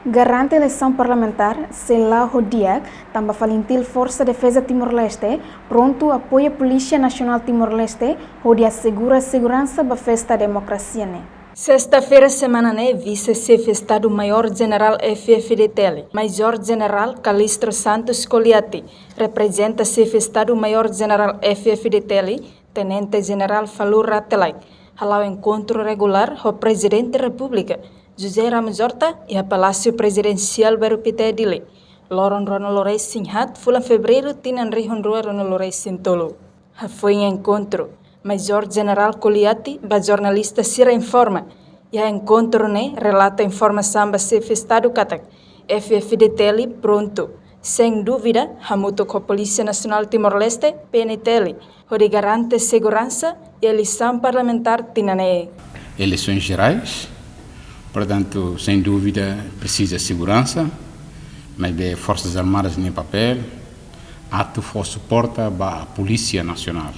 Garante eleição parlamentar, Sela Hodiak, também falintil Força Defesa Timor-Leste, pronto apoia a Polícia Nacional Timor-Leste, onde assegura a segurança da festa da democracia. Sexta-feira, semana vice-chefe Estado-Maior-General FFDTL, Major-General Calistro Santos Coliati, representa chefe Estado-Maior-General FFDTL, Tenente-General Falur Ratelai, ao encontro regular com o Presidente da República, José Ramos Horta, e a Palácio Presidencial Barupité Dili. Loron Rono Loureis Sinhat, fula fevereiro, tinan Rihonrua Rono Loureis Sintolo. Foi em encontro. Major-General Coliati, ba jornalista Sira informa, e a encontro relata informação ba chefe Estado Katak, FFDTL pronto. Sem dúvida, hamuto com a Polícia Nacional Timor-Leste, PNTL, onde garante segurança e eleição parlamentar tinane. Eleições gerais, portanto, sem dúvida, precisa segurança, mas bem, Forças Armadas nem papel, ato for suporta a Polícia Nacional.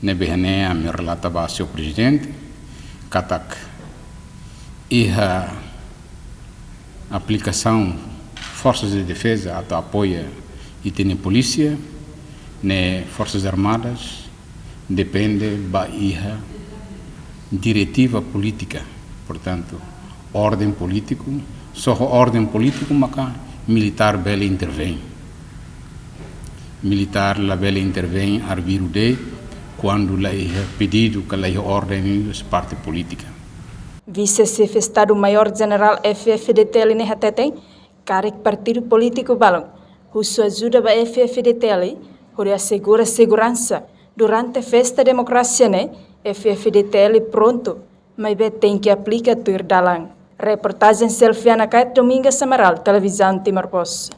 Nebehane me relata para o seu presidente, Katak, e a aplicação Forças de Defesa até apoia e tem polícia, né Forças Armadas depende da diretiva política, portanto, ordem político, só ordem político, mas militar bela intervém. Militar la bela intervém arbiro de quando lhe pedido que lhe ordem as partes políticas. Vice-chefe Estado-Maior-General FFDTL Nehatete, carek partido político balão, sua ajuda para FFDTL, para assegurar segurança durante a festa da democracia, FFDTL pronto, mas tem que aplicar tudo dalang. Reportagem Selfiana Kait Domingas Samaral, Televisão Timor-Poste.